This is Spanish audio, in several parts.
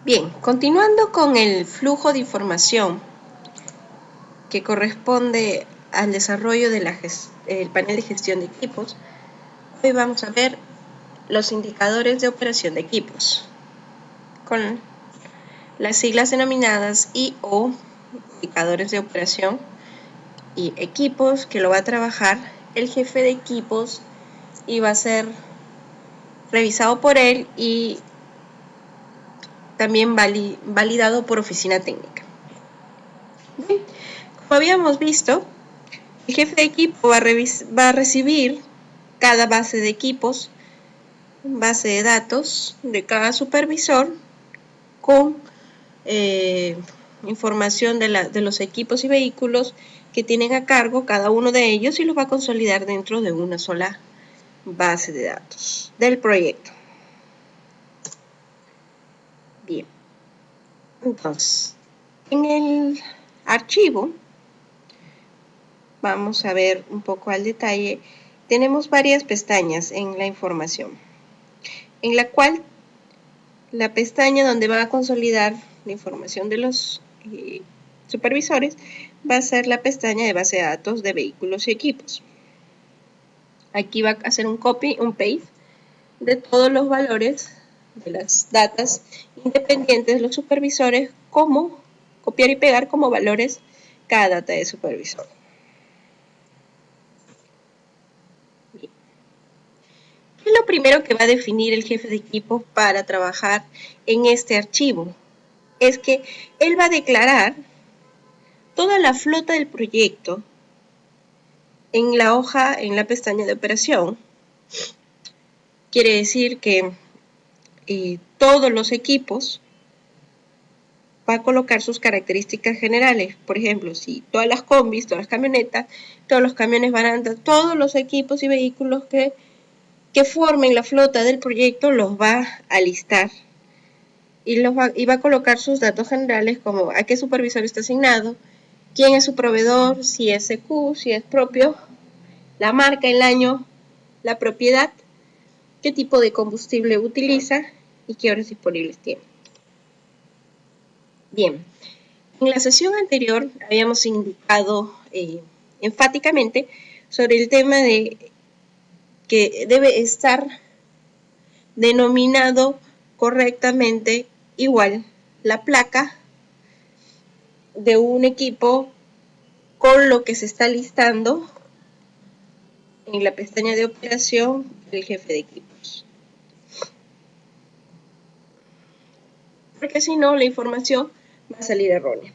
Bien, continuando con el flujo de información que corresponde al desarrollo del panel de gestión de equipos, hoy vamos a ver los indicadores de operación de equipos, con las siglas denominadas I/O, indicadores de operación, y equipos, que lo va a trabajar el jefe de equipos y va a ser revisado por él y también validado por oficina técnica. Bien, como habíamos visto, el jefe de equipo va a recibir cada base de equipos, base de datos de cada supervisor con información de los equipos y vehículos que tienen a cargo cada uno de ellos, y los va a consolidar dentro de una sola base de datos del proyecto. Bien, entonces, en el archivo, vamos a ver un poco al detalle, tenemos varias pestañas en la información, en la cual la pestaña donde va a consolidar la información de los supervisores va a ser la pestaña de base de datos de vehículos y equipos. Aquí va a hacer un copy, un paste de todos los valores de las datas independientes de los supervisores, como copiar y pegar como valores cada data de supervisor. Bien. ¿Qué es lo primero que va a definir el jefe de equipo para trabajar en este archivo? Es que él va a declarar toda la flota del proyecto en la hoja, en la pestaña de operación. Quiere decir que todos los equipos va a colocar sus características generales. Por ejemplo, si todas las combis, todas las camionetas, todos los camiones van a andar, todos los equipos y vehículos que formen la flota del proyecto los va a listar y va a colocar sus datos generales, como a qué supervisor está asignado, quién es su proveedor, si es CQ, si es propio, la marca, el año, la propiedad, qué tipo de combustible utiliza y qué horas disponibles tiene. Bien, en la sesión anterior habíamos indicado enfáticamente sobre el tema de que debe estar denominado correctamente igual la placa de un equipo con lo que se está listando en la pestaña de operación del jefe de equipos. Porque si no, la información va a salir errónea.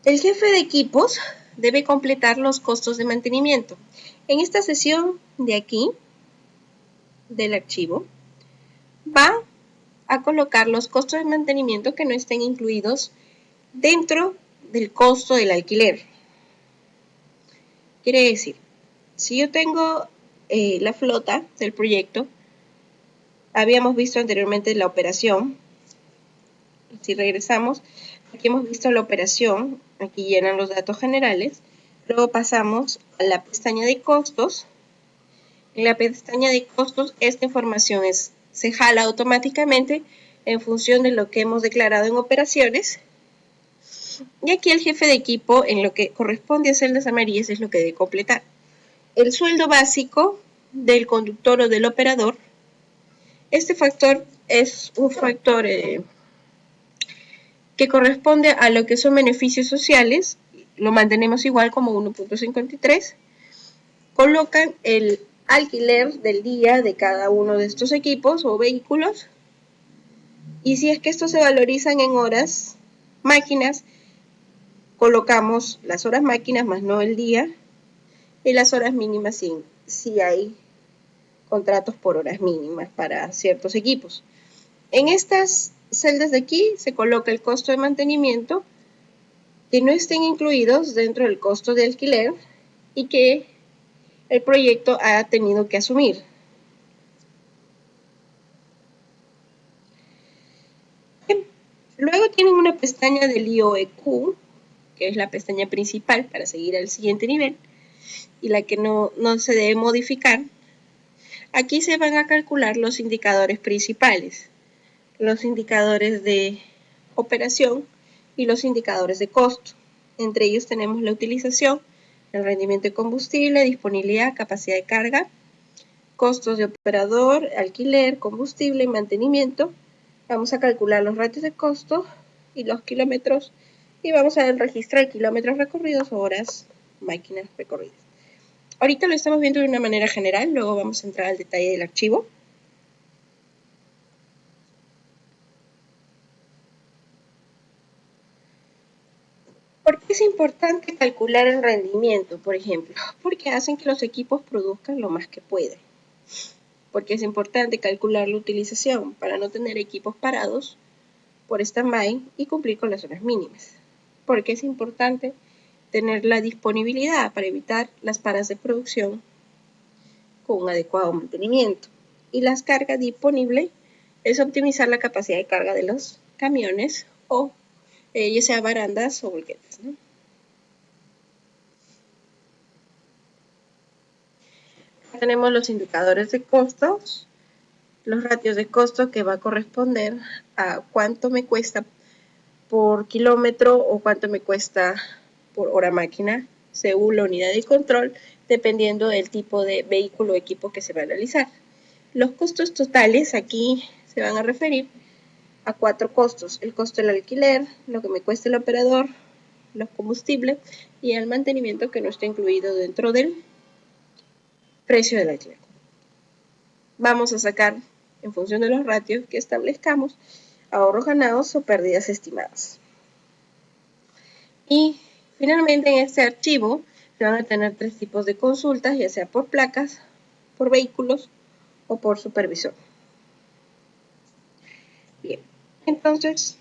El jefe de equipos debe completar los costos de mantenimiento. En esta sesión de aquí, del archivo, va a colocar los costos de mantenimiento que no estén incluidos dentro del costo del alquiler. Quiere decir, si yo tengo la flota del proyecto, habíamos visto anteriormente la operación. Si regresamos, aquí hemos visto la operación, aquí llenan los datos generales, luego pasamos a la pestaña de costos. En la pestaña de costos, esta información se jala automáticamente en función de lo que hemos declarado en operaciones, y aquí el jefe de equipo, en lo que corresponde a celdas amarillas, es lo que debe completar. El sueldo básico del conductor o del operador. Este factor es un factor que corresponde a lo que son beneficios sociales. Lo mantenemos igual como 1.53. Colocan el alquiler del día de cada uno de estos equipos o vehículos, y si es que estos se valorizan en horas máquinas, colocamos las horas máquinas más no el día, y las horas mínimas si hay contratos por horas mínimas para ciertos equipos. En estas celdas de aquí se coloca el costo de mantenimiento que no estén incluidos dentro del costo de alquiler y que el proyecto ha tenido que asumir. Luego tienen una pestaña del IOEQ, que es la pestaña principal para seguir al siguiente nivel y la que no se debe modificar. Aquí se van a calcular los indicadores principales, los indicadores de operación y los indicadores de costo. Entre ellos tenemos la utilización, el rendimiento de combustible, disponibilidad, capacidad de carga, costos de operador, alquiler, combustible y mantenimiento. Vamos a calcular los ratios de costo y los kilómetros y vamos a registrar kilómetros recorridos, horas, máquinas recorridas. Ahorita lo estamos viendo de una manera general, luego vamos a entrar al detalle del archivo. ¿Por qué es importante calcular el rendimiento, por ejemplo? Porque hacen que los equipos produzcan lo más que pueden. Porque es importante calcular la utilización para no tener equipos parados por stand-by y cumplir con las horas mínimas. Porque es importante tener la disponibilidad para evitar las paras de producción con un adecuado mantenimiento. Y las cargas disponibles es optimizar la capacidad de carga de los camiones o ya sea barandas o volquetas, ¿no? Tenemos los indicadores de costos, los ratios de costo que va a corresponder a cuánto me cuesta por kilómetro o cuánto me cuesta por hora máquina según la unidad de control, dependiendo del tipo de vehículo o equipo que se va a realizar. Los costos totales aquí se van a referir a 4 costos: el costo del alquiler, lo que me cuesta el operador, los combustibles y el mantenimiento que no está incluido dentro del precio del alquiler. Vamos a sacar, en función de los ratios que establezcamos, ahorros ganados o pérdidas estimadas. Y finalmente en este archivo se van a tener 3 tipos de consultas, ya sea por placas, por vehículos o por supervisor. Bien, entonces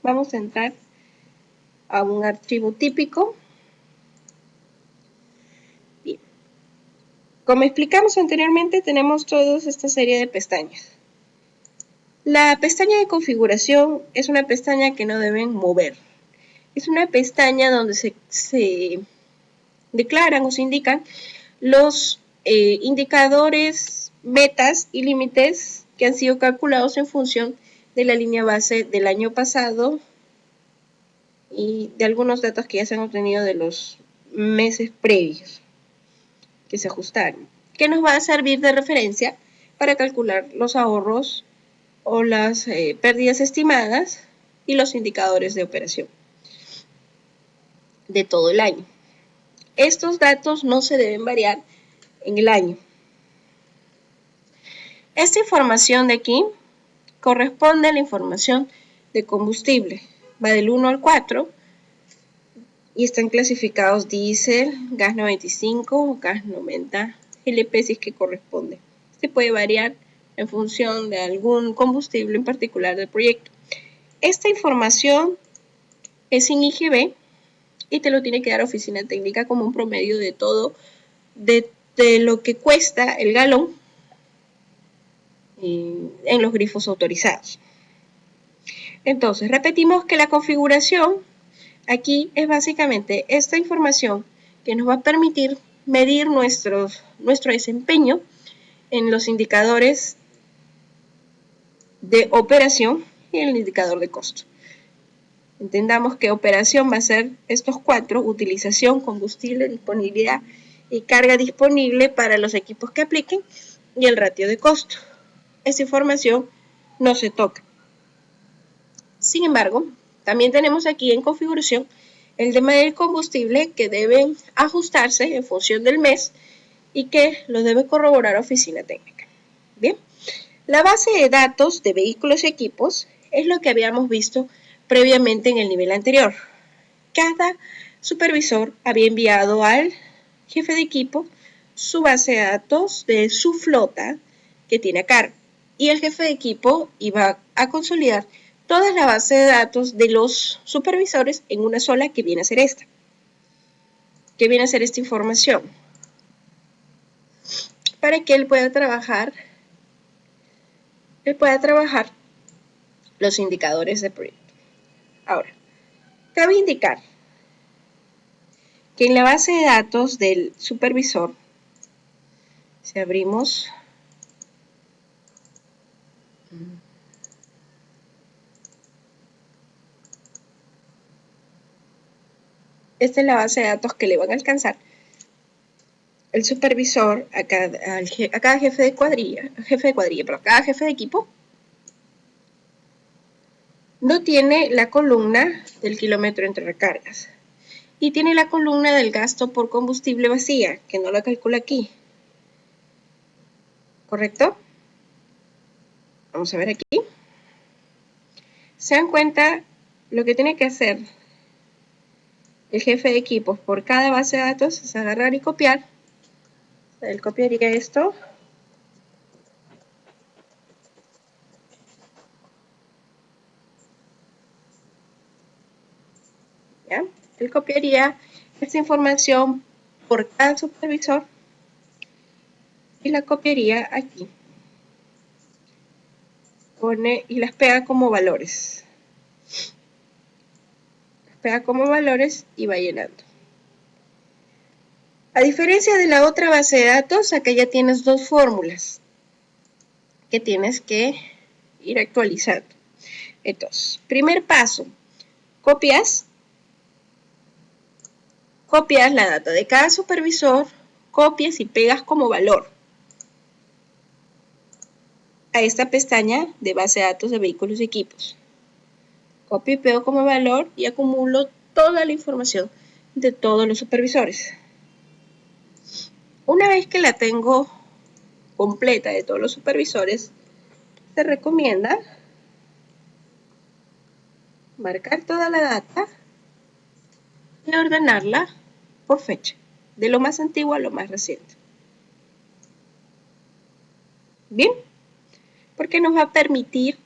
vamos a entrar a un archivo típico. Bien. Como explicamos anteriormente, tenemos toda esta serie de pestañas. La pestaña de configuración es una pestaña que no deben mover. Es una pestaña donde se declaran o se indican los indicadores, metas y límites que han sido calculados en función de la línea base del año pasado y de algunos datos que ya se han obtenido de los meses previos que se ajustaron, que nos va a servir de referencia para calcular los ahorros o las pérdidas estimadas y los indicadores de operación de todo el año. Estos datos no se deben variar en el año. Esta información de aquí corresponde a la información de combustible. Va del 1 al 4 y están clasificados diésel, gas 95 o gas 90 GLP si es que corresponde. Se puede variar en función de algún combustible en particular del proyecto. Esta información es sin IGB y te lo tiene que dar Oficina Técnica como un promedio de todo, de lo que cuesta el galón en los grifos autorizados. Entonces, repetimos que la configuración aquí es básicamente esta información que nos va a permitir medir nuestro desempeño en los indicadores de operación y el indicador de costo. Entendamos que operación va a ser estos 4: utilización, combustible, disponibilidad y carga disponible para los equipos que apliquen y el ratio de costo. Esta información no se toca. Sin embargo, también tenemos aquí en configuración el tema del combustible que deben ajustarse en función del mes y que lo debe corroborar Oficina Técnica. Bien, la base de datos de vehículos y equipos es lo que habíamos visto previamente en el nivel anterior. Cada supervisor había enviado al jefe de equipo su base de datos de su flota que tiene a cargo y el jefe de equipo iba a consolidar toda la base de datos de los supervisores en una sola, que viene a ser esta. ¿Qué viene a ser esta información? Para que él pueda trabajar los indicadores de proyecto. Ahora, cabe indicar que en la base de datos del supervisor, si abrimos Esta es la base de datos que le van a alcanzar el supervisor a cada jefe de cuadrilla, pero cada jefe de equipo no tiene la columna del kilómetro entre recargas y tiene la columna del gasto por combustible vacía, que no la calcula aquí. ¿Correcto? Vamos a ver aquí. ¿Se dan cuenta lo que tiene que hacer el jefe de equipos por cada base de datos? Es agarrar y copiar. Él copiaría esto. ¿Ya? Él copiaría esta información por cada supervisor y la copiaría aquí. Pone y las pega como valores. Las pega como valores y va llenando. A diferencia de la otra base de datos, acá ya tienes dos fórmulas que tienes que ir actualizando. Entonces, primer paso, copias la data de cada supervisor, copias y pegas como valor a esta pestaña de base de datos de vehículos y equipos. Copio y pego como valor y acumulo toda la información de todos los supervisores. Una vez que la tengo completa de todos los supervisores, se recomienda marcar toda la data y ordenarla por fecha, de lo más antiguo a lo más reciente. Bien, porque nos va a permitir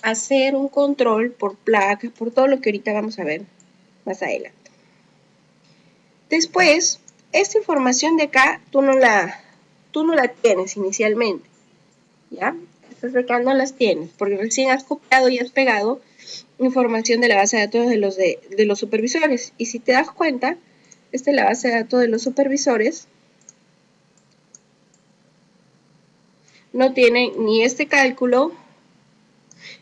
hacer un control por placas, por todo lo que ahorita vamos a ver más adelante. Después, esta información de acá tú no la tienes inicialmente, ¿ya? Estas de acá no las tienes, porque recién has copiado y has pegado información de la base de datos de los supervisores. Y si te das cuenta, esta es la base de datos de los supervisores. No tiene ni este cálculo,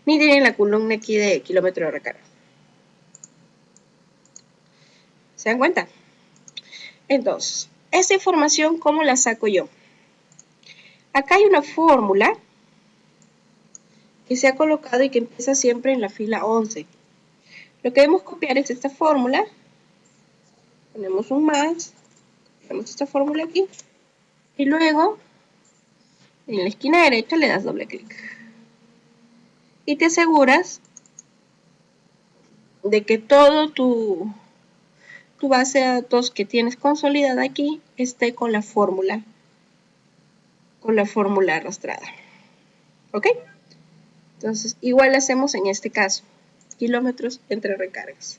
ni tiene la columna aquí de kilómetro de recarga. ¿Se dan cuenta? Entonces, esta información, ¿cómo la saco yo? Acá hay una fórmula que se ha colocado y que empieza siempre en la fila 11. Lo que debemos copiar es esta fórmula. Ponemos un más, ponemos esta fórmula aquí. Y luego, en la esquina derecha le das doble clic. Y te aseguras de que todo tu base de datos que tienes consolidada aquí esté con la fórmula arrastrada. ¿Ok? Entonces, igual hacemos en este caso, kilómetros entre recargas.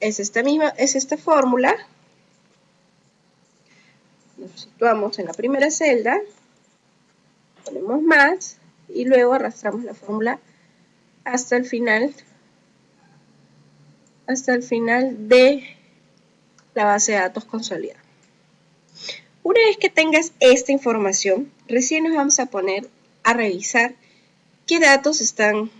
Es esta fórmula. Nos situamos en la primera celda, ponemos más y luego arrastramos la fórmula hasta el final de la base de datos consolidada. Una vez que tengas esta información, recién nos vamos a poner a revisar qué datos están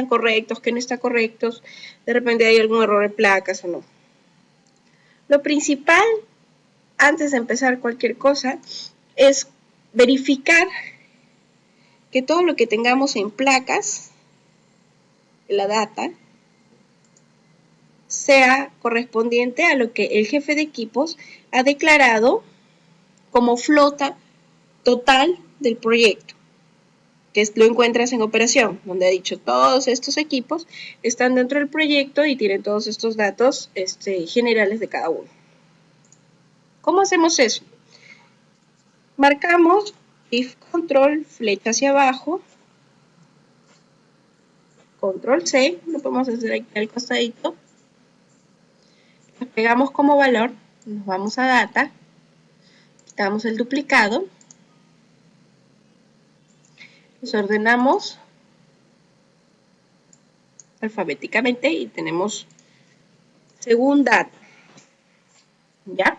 correctos, qué no están correctos, de repente hay algún error en placas o no. Lo principal, antes de empezar cualquier cosa, es verificar que todo lo que tengamos en placas, la data, sea correspondiente a lo que el jefe de equipos ha declarado como flota total del proyecto, que lo encuentras en operación, donde ha dicho todos estos equipos están dentro del proyecto y tienen todos estos datos generales de cada uno. ¿Cómo hacemos eso? Marcamos if control, flecha hacia abajo, control C, lo podemos hacer aquí al costadito, lo pegamos como valor, nos vamos a data, quitamos el duplicado, los ordenamos alfabéticamente y tenemos según data, ¿ya?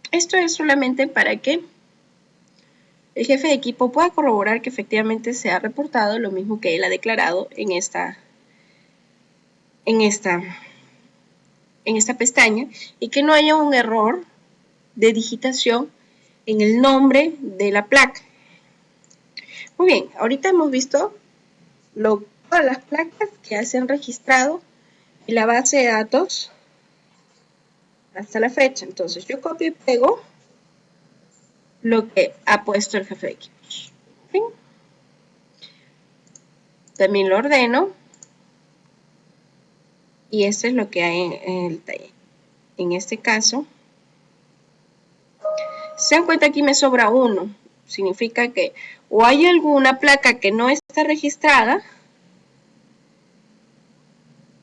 Esto es solamente para que el jefe de equipo pueda corroborar que efectivamente se ha reportado lo mismo que él ha declarado en esta pestaña y que no haya un error de digitación en el nombre de la placa. Muy bien, ahorita hemos visto todas las placas que se han registrado en la base de datos hasta la fecha. Entonces yo copio y pego lo que ha puesto el jefe de equipos. ¿Sí? También lo ordeno y esto es lo que hay en el taller. En este caso, se dan cuenta, aquí me sobra 1. Significa que o hay alguna placa que no está registrada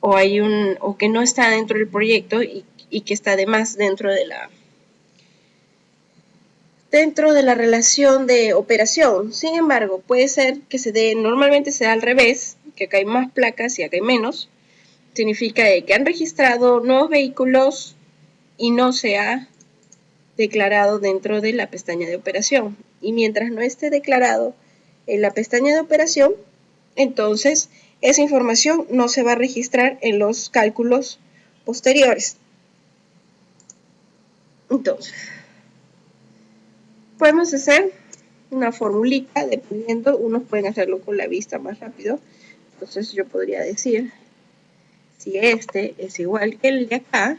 o que no está dentro del proyecto y que está además dentro de la relación de operación. Sin embargo, puede ser que normalmente se da al revés, que acá hay más placas y acá hay menos. Significa que han registrado nuevos vehículos y no se ha declarado dentro de la pestaña de operación. Y mientras no esté declarado en la pestaña de operación, entonces esa información no se va a registrar en los cálculos posteriores. Entonces, podemos hacer una formulita, dependiendo, unos pueden hacerlo con la vista más rápido. Entonces yo podría decir, si este es igual que el de acá,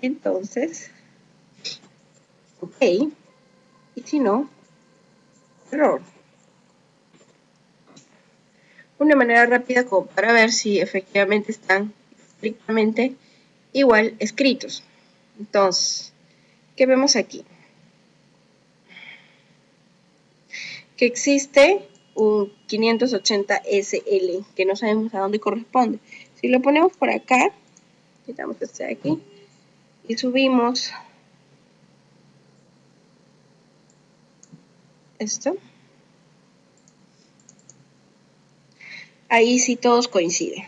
entonces, ok, y si no, error. Una manera rápida como para ver si efectivamente están estrictamente igual escritos. Entonces, ¿qué vemos aquí? Que existe un 580 SL, que no sabemos a dónde corresponde. Si lo ponemos por acá, quitamos este de aquí, y subimos esto, ahí sí todos coinciden.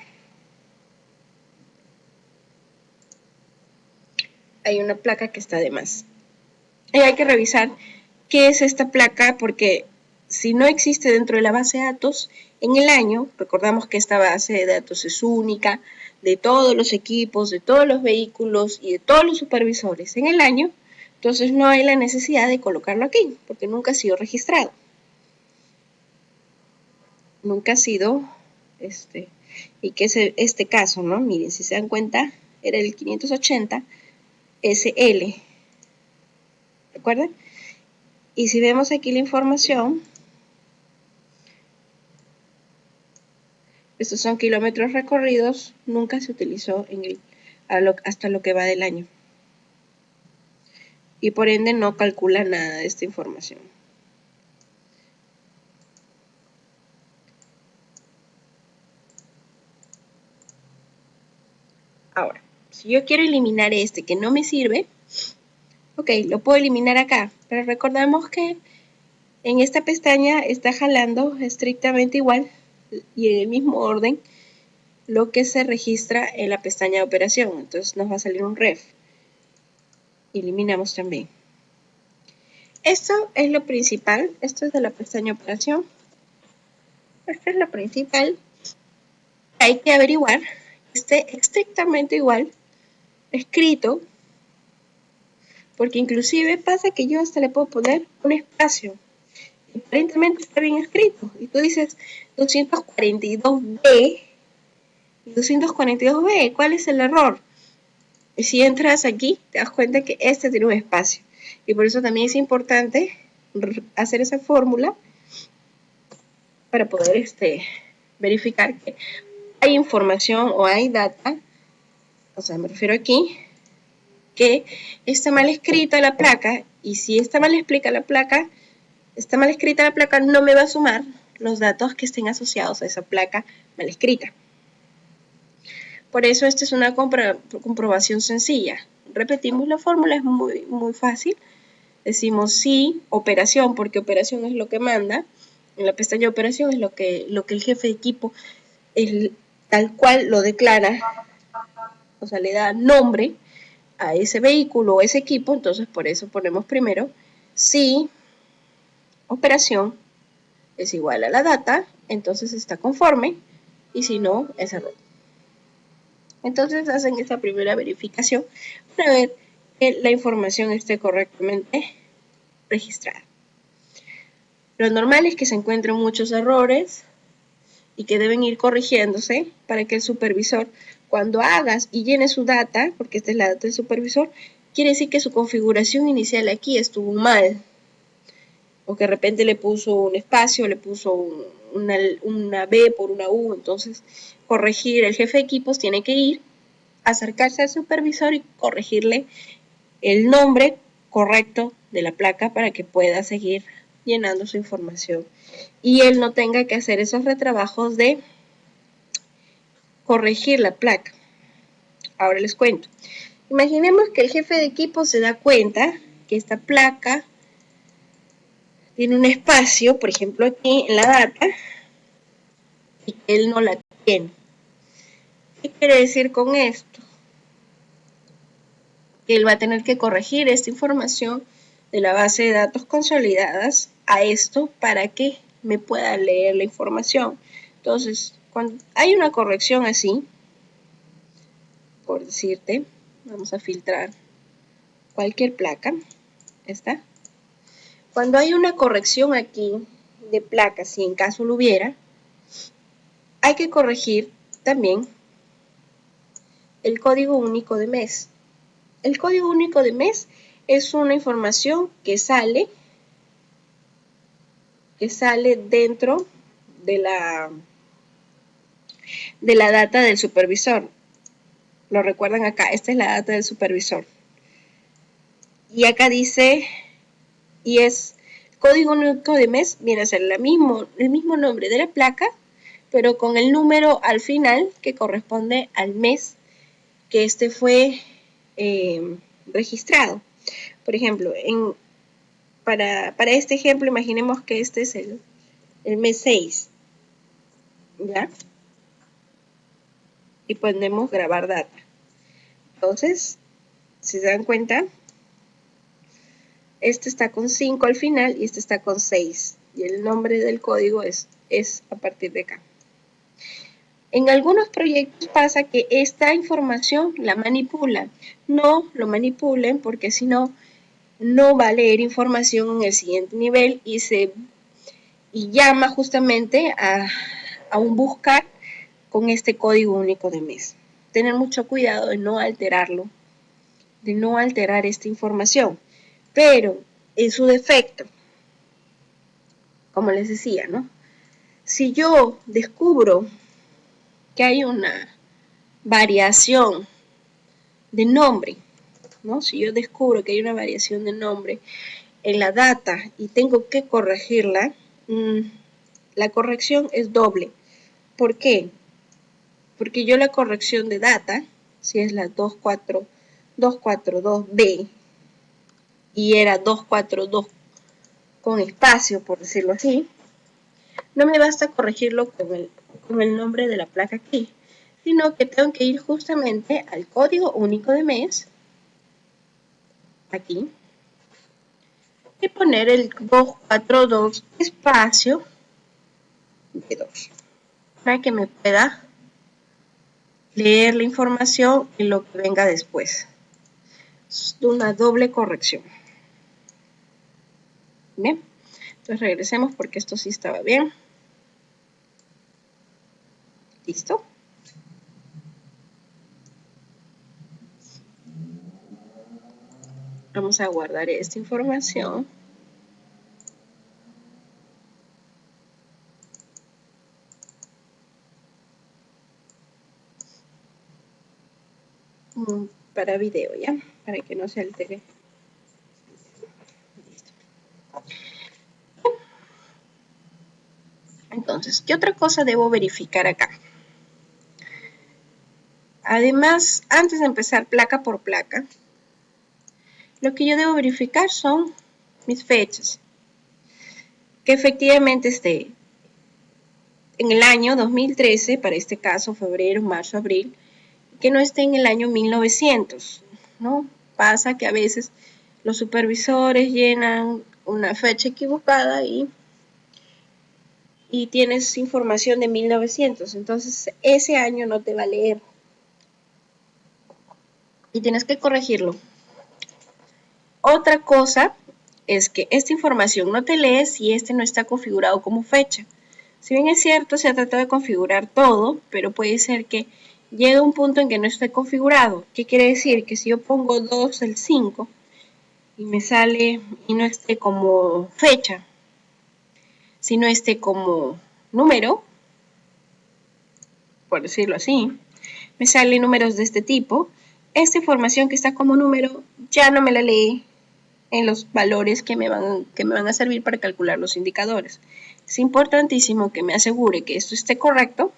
Hay una placa que está de más. Y hay que revisar qué es esta placa, porque si no existe dentro de la base de datos, en el año, recordamos que esta base de datos es única, de todos los equipos, de todos los vehículos y de todos los supervisores en el año, entonces no hay la necesidad de colocarlo aquí, porque nunca ha sido registrado. Nunca ha sido, y que es este caso, ¿no? Miren, si se dan cuenta, era el 580 SL, ¿recuerdan? Y si vemos aquí la información, estos son kilómetros recorridos, nunca se utilizó hasta lo que va del año. Y por ende no calcula nada de esta información. Ahora, si yo quiero eliminar este que no me sirve, ok, lo puedo eliminar acá, pero recordamos que en esta pestaña está jalando estrictamente igual y en el mismo orden lo que se registra en la pestaña de operación. Entonces nos va a salir un ref. Eliminamos también. Esto es lo principal. Esto es de la pestaña de operación. Esto es lo principal. Hay que averiguar que esté estrictamente igual escrito, porque inclusive pasa que yo hasta le puedo poner un espacio. Aparentemente está bien escrito. Y tú dices 242B y 242B. ¿Cuál es el error? Y si entras aquí, te das cuenta que este tiene un espacio. Y por eso también es importante hacer esa fórmula para poder verificar que hay información o hay data, o sea, me refiero aquí, que está mal escrita la placa, y si está mal escrita la placa, no me va a sumar los datos que estén asociados a esa placa mal escrita. Por eso esta es una comprobación sencilla. Repetimos la fórmula, es muy, muy fácil. Decimos sí, operación, porque operación es lo que manda. En la pestaña de operación es lo que el jefe de equipo tal cual lo declara, o sea, le da nombre a ese vehículo o ese equipo. Entonces por eso ponemos primero sí, operación es igual a la data, entonces está conforme, y si no, es error. Entonces hacen esta primera verificación para ver que la información esté correctamente registrada. Lo normal es que se encuentren muchos errores y que deben ir corrigiéndose para que el supervisor, cuando hagas y llene su data, porque esta es la data del supervisor, quiere decir que su configuración inicial aquí estuvo mal, o que de repente le puso un espacio, le puso una B por una U. Entonces corregir, el jefe de equipos tiene que ir, acercarse al supervisor y corregirle el nombre correcto de la placa para que pueda seguir llenando su información y él no tenga que hacer esos retrabajos de corregir la placa. Ahora les cuento. Imaginemos que el jefe de equipo se da cuenta que esta placa tiene un espacio, por ejemplo aquí en la data, y que él no la tiene. ¿Qué quiere decir con esto? Que él va a tener que corregir esta información de la base de datos consolidadas a esto para que me pueda leer la información. Entonces, cuando hay una corrección así, por decirte, vamos a filtrar cualquier placa, ¿está? Cuando hay una corrección aquí de placa, si en caso lo hubiera, hay que corregir también el código único de mes. El código único de mes es una información que sale dentro de la data del supervisor. Lo recuerdan acá, esta es la data del supervisor. Y acá dice, y es código único de mes, viene a ser el mismo nombre de la placa, pero con el número al final que corresponde al mes que este fue registrado. Por ejemplo, para este ejemplo, imaginemos que este es el mes 6, ¿ya? Y ponemos grabar data. Entonces, si se dan cuenta, este está con 5 al final y este está con 6. Y el nombre del código es a partir de acá. En algunos proyectos pasa que esta información la manipulan. No lo manipulen porque si no, no va a leer información en el siguiente nivel y llama justamente a un buscar con este código único de mes. Tener mucho cuidado de no alterarlo, de no alterar esta información. Pero en su defecto, como les decía, ¿no? Si yo descubro que hay una variación de nombre, ¿no? Si yo descubro que hay una variación de nombre en la data y tengo que corregirla, la corrección es doble. ¿Por qué? Porque yo la corrección de data, si es la 242B y era 242 con espacio, por decirlo así, no me basta corregirlo con el nombre de la placa aquí, sino que tengo que ir justamente al código único de mes, aquí, y poner el 242 espacio de 2, para que me pueda leer la información y lo que venga después. Es una doble corrección. Bien, entonces regresemos porque esto sí estaba bien. ¿Listo? Vamos a guardar esta información. Para video, ¿ya? Para que no se altere. Listo. Entonces, ¿qué otra cosa debo verificar acá? Además, antes de empezar placa por placa, lo que yo debo verificar son mis fechas. Que efectivamente esté en el año 2013, para este caso febrero, marzo, abril, que no esté en el año 1900, ¿no? Pasa que a veces los supervisores llenan una fecha equivocada y tienes información de 1900, entonces ese año no te va a leer y tienes que corregirlo. Otra cosa es que esta información no te lee si este no está configurado como fecha. Si bien es cierto, se ha tratado de configurar todo, pero puede ser que llegue un punto en que no esté configurado. ¿Qué quiere decir? Que si yo pongo 2 del 5 y me sale y no esté como fecha, sino esté como número, por decirlo así, me salen números de este tipo, esta información que está como número ya no me la lee en los valores que me van a servir para calcular los indicadores. Es importantísimo que me asegure que esto esté correcto.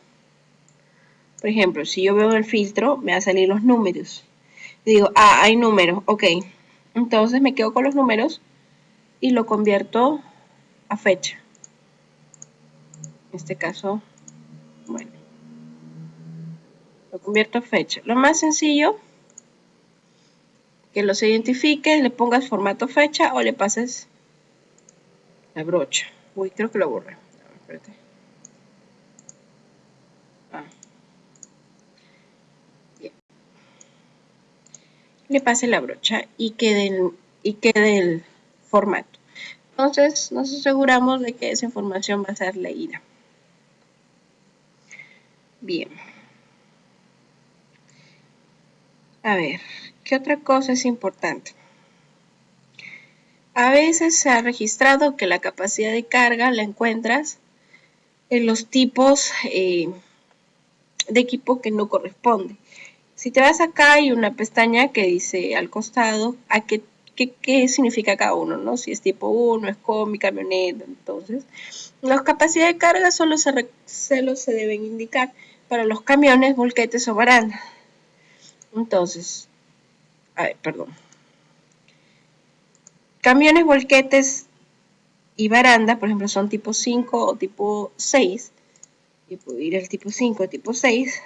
Por ejemplo, si yo veo el filtro, me van a salir los números. Digo, hay números, ok. Entonces me quedo con los números y lo convierto a fecha. En este caso, bueno, lo convierto a fecha. Lo más sencillo, que los identifiques, le pongas formato fecha o le pases la brocha. Uy, creo que lo borré. Espérate. Bien. Le pase la brocha y quede el formato. Entonces nos aseguramos de que esa información va a ser leída. Bien. A ver, ¿qué otra cosa es importante? A veces se ha registrado que la capacidad de carga la encuentras en los tipos de equipo que no corresponde. Si te vas acá hay una pestaña que dice al costado a qué significa cada uno, ¿no? Si es tipo 1, es combi, camioneta. Entonces, las capacidades de carga solo se deben indicar para los camiones, volquetes o barandas. Entonces, perdón. Camiones, volquetes y baranda, por ejemplo, son tipo 5 o tipo 6. Y puedo ir al tipo 5 o tipo 6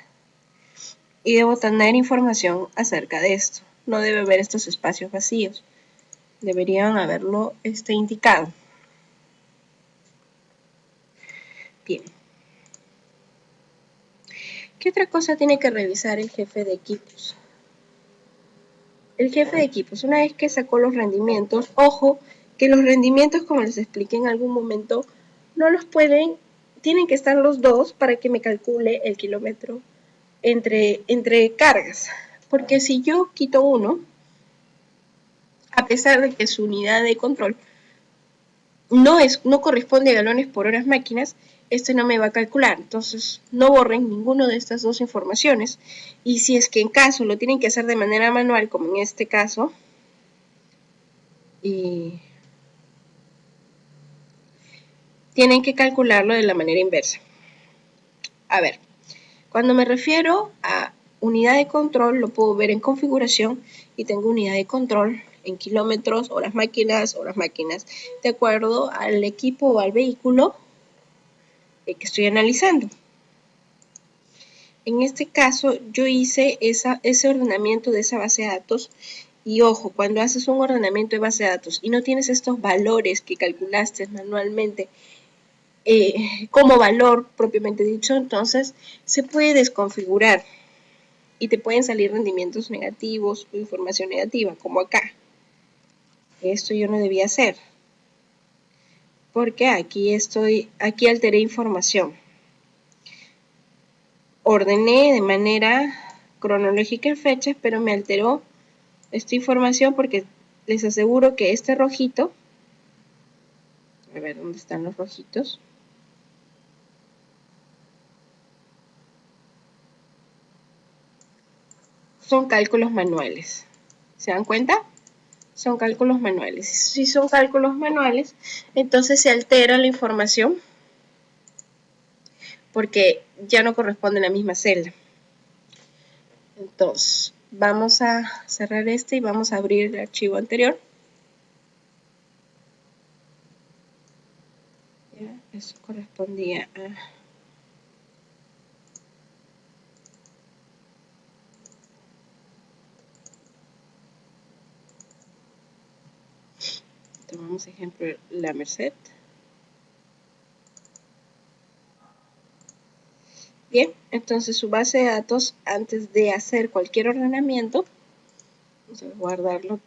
y debo tener información acerca de esto. No debe haber estos espacios vacíos. Deberían haberlo indicado. Bien. ¿Qué otra cosa tiene que revisar el jefe de equipos? El jefe de equipos, una vez que sacó los rendimientos, ojo, que los rendimientos, como les expliqué en algún momento, no los tienen que estar los dos para que me calcule el kilómetro entre cargas. Porque si yo quito uno, a pesar de que su unidad de control no corresponde a galones por horas máquinas, este no me va a calcular. Entonces, no borren ninguno de estas dos informaciones. Y si es que en caso lo tienen que hacer de manera manual, como en este caso, tienen que calcularlo de la manera inversa. A ver, cuando me refiero a unidad de control, lo puedo ver en configuración y tengo unidad de control en kilómetros, horas máquinas, de acuerdo al equipo o al vehículo que estoy analizando. En este caso, yo hice ese ordenamiento de esa base de datos. Y ojo, cuando haces un ordenamiento de base de datos y no tienes estos valores que calculaste manualmente como valor propiamente dicho, entonces se puede desconfigurar y te pueden salir rendimientos negativos o información negativa, como acá. Esto yo no debía hacer, porque aquí alteré información. Ordené de manera cronológica en fechas, pero me alteró esta información porque les aseguro que este rojito, a ver dónde están los rojitos, son cálculos manuales. ¿Se dan cuenta? Son cálculos manuales. Si son cálculos manuales, entonces se altera la información porque ya no corresponde a la misma celda. Entonces, vamos a cerrar este y vamos a abrir el archivo anterior. Ya, eso correspondía a... tomamos ejemplo la Merced. Bien, entonces su base de datos, antes de hacer cualquier ordenamiento, vamos a guardarlo.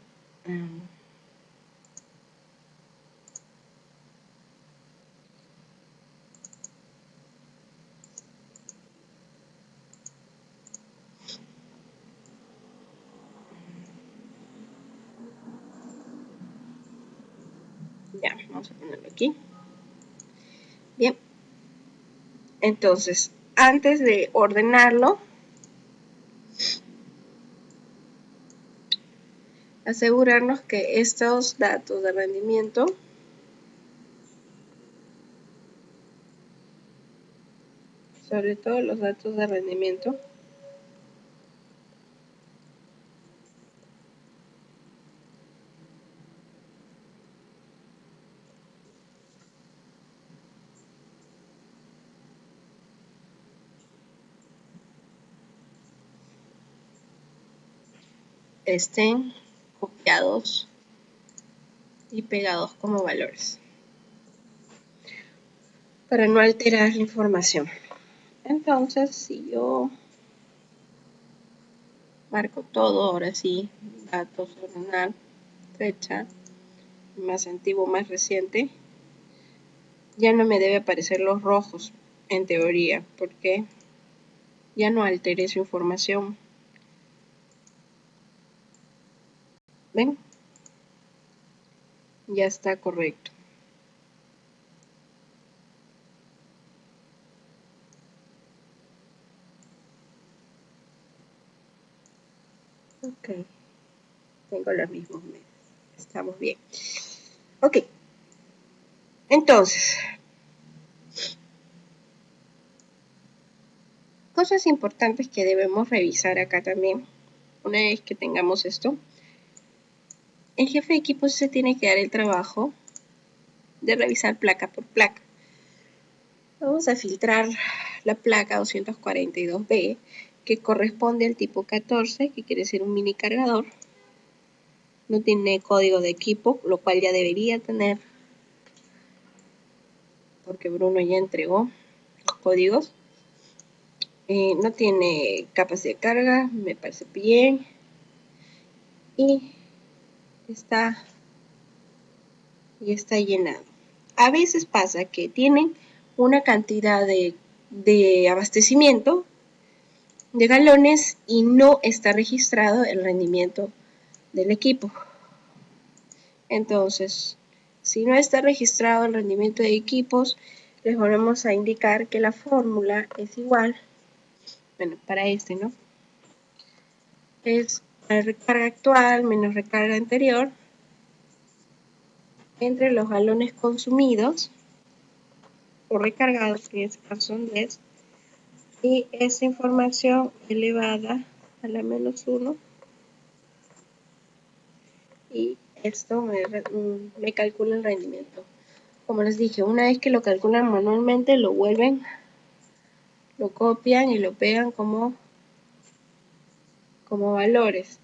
Ya, vamos a ponerlo aquí. Bien, entonces, antes de ordenarlo, asegurarnos que estos datos de rendimiento sobre todo los datos de rendimiento estén copiados y pegados como valores para no alterar la información. Entonces, si yo marco todo, ahora sí, datos, ordenar, fecha, más antiguo, más reciente, ya no me debe aparecer los rojos, en teoría, porque ya no alteré su información. ¿Ven? Ya está correcto. Ok. Tengo los mismos meses. Estamos bien. Ok. Entonces, cosas importantes que debemos revisar acá también. Una vez que tengamos esto, el jefe de equipo se tiene que dar el trabajo de revisar placa por placa. Vamos a filtrar la placa 242B, que corresponde al tipo 14, que quiere decir un mini cargador. No tiene código de equipo, lo cual ya debería tener, porque Bruno ya entregó códigos. No tiene capacidad de carga, me parece bien. Y está llenado. A veces pasa que tienen una cantidad de abastecimiento de galones y no está registrado el rendimiento del equipo. Entonces, si no está registrado el rendimiento de equipos, les volvemos a indicar que la fórmula es igual, bueno, para este, ¿no? Es la recarga actual menos recarga anterior entre los galones consumidos o recargados, que en este caso son 10, y esa información elevada a la -1, y esto me calcula el rendimiento. Como les dije, una vez que lo calculan manualmente, lo vuelven, lo copian y lo pegan como valores.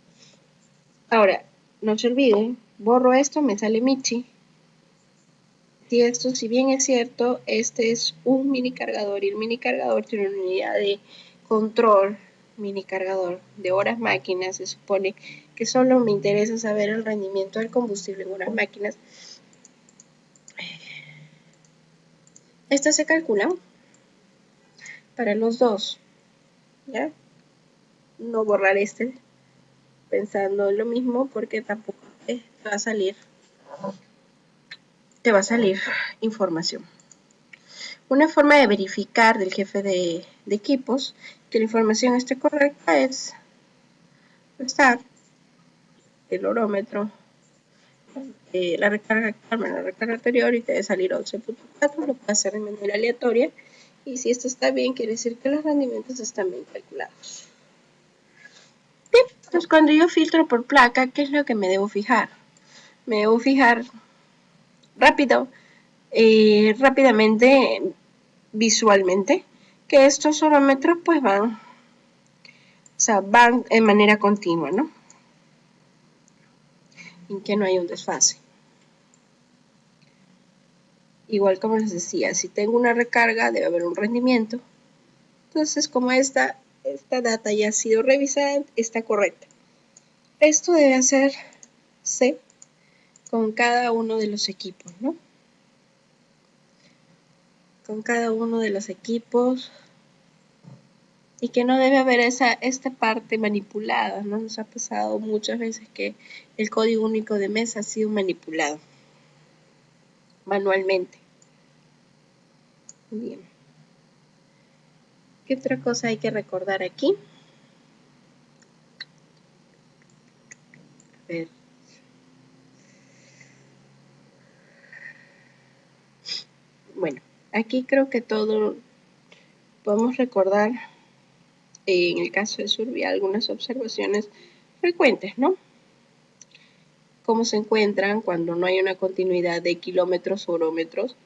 Ahora, no se olviden, borro esto, me sale Michi. Si bien es cierto, este es un mini cargador y el mini cargador tiene una unidad de control, mini cargador de horas máquinas, se supone que solo me interesa saber el rendimiento del combustible en horas máquinas. Estas se calculan para los dos, ¿ya? No borrar este pensando en lo mismo porque tampoco te va a salir información. Una forma de verificar del jefe de equipos que la información esté correcta es prestar el horómetro, la recarga actual menos la recarga anterior, y te debe salir 11.4, lo puedes hacer de manera aleatoria, y si esto está bien, quiere decir que los rendimientos están bien calculados. Bien, entonces cuando yo filtro por placa, ¿qué es lo que me debo fijar? Me debo fijar rápidamente, visualmente, que estos horómetros pues van en manera continua, ¿no? En que no hay un desfase. igual como les decía, si tengo una recarga debe haber un rendimiento. Entonces, como esta data ya ha sido revisada, está correcta. Esto debe hacerse con cada uno de los equipos, ¿no? Con cada uno de los equipos. Y que no debe haber esta parte manipulada, ¿no? Nos ha pasado muchas veces que el código único de mes ha sido manipulado manualmente. Bien. ¿Qué otra cosa hay que recordar aquí? A ver. Bueno, aquí creo que todo podemos recordar, en el caso de Survey, algunas observaciones frecuentes, ¿no? Cómo se encuentran cuando no hay una continuidad de kilómetros o horómetros,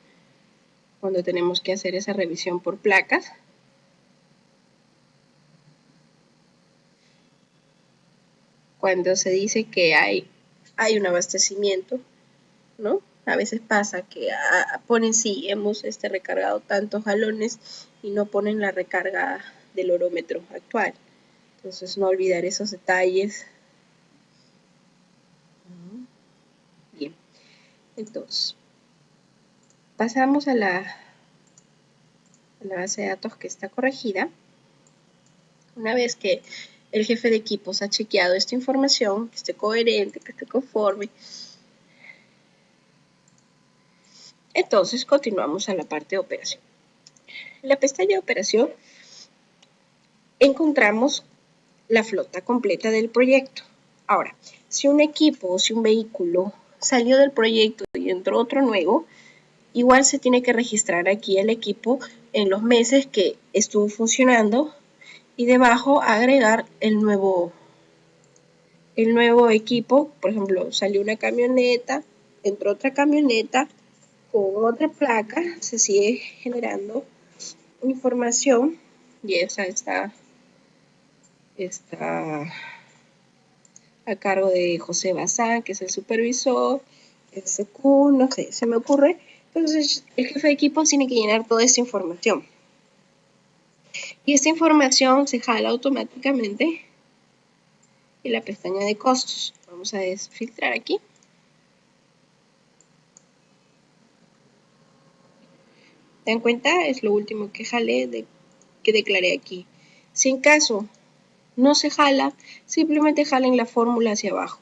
cuando tenemos que hacer esa revisión por placas. Cuando se dice que hay un abastecimiento, ¿no? A veces pasa que ponen sí, hemos recargado tantos galones y no ponen la recarga del horómetro actual. Entonces no olvidar esos detalles. Bien, entonces pasamos a la base de datos que está corregida. Una vez que el jefe de equipos ha chequeado esta información, que esté coherente, que esté conforme, entonces continuamos a la parte de operación. En la pestaña de operación encontramos la flota completa del proyecto. Ahora, si un equipo o si un vehículo salió del proyecto y entró otro nuevo, igual se tiene que registrar aquí el equipo en los meses que estuvo funcionando y debajo agregar el nuevo equipo. Por ejemplo, salió una camioneta, entró otra camioneta con otra placa, se sigue generando información y esa está a cargo de José Bazán, que es el supervisor, SQ, no sé, se me ocurre. Entonces, el jefe de equipo tiene que llenar toda esta información. Y esta información se jala automáticamente en la pestaña de costos. Vamos a desfiltrar aquí. ¿Te dan cuenta? Es lo último que jalé, que declaré aquí. Si en caso no se jala, simplemente jalen la fórmula hacia abajo.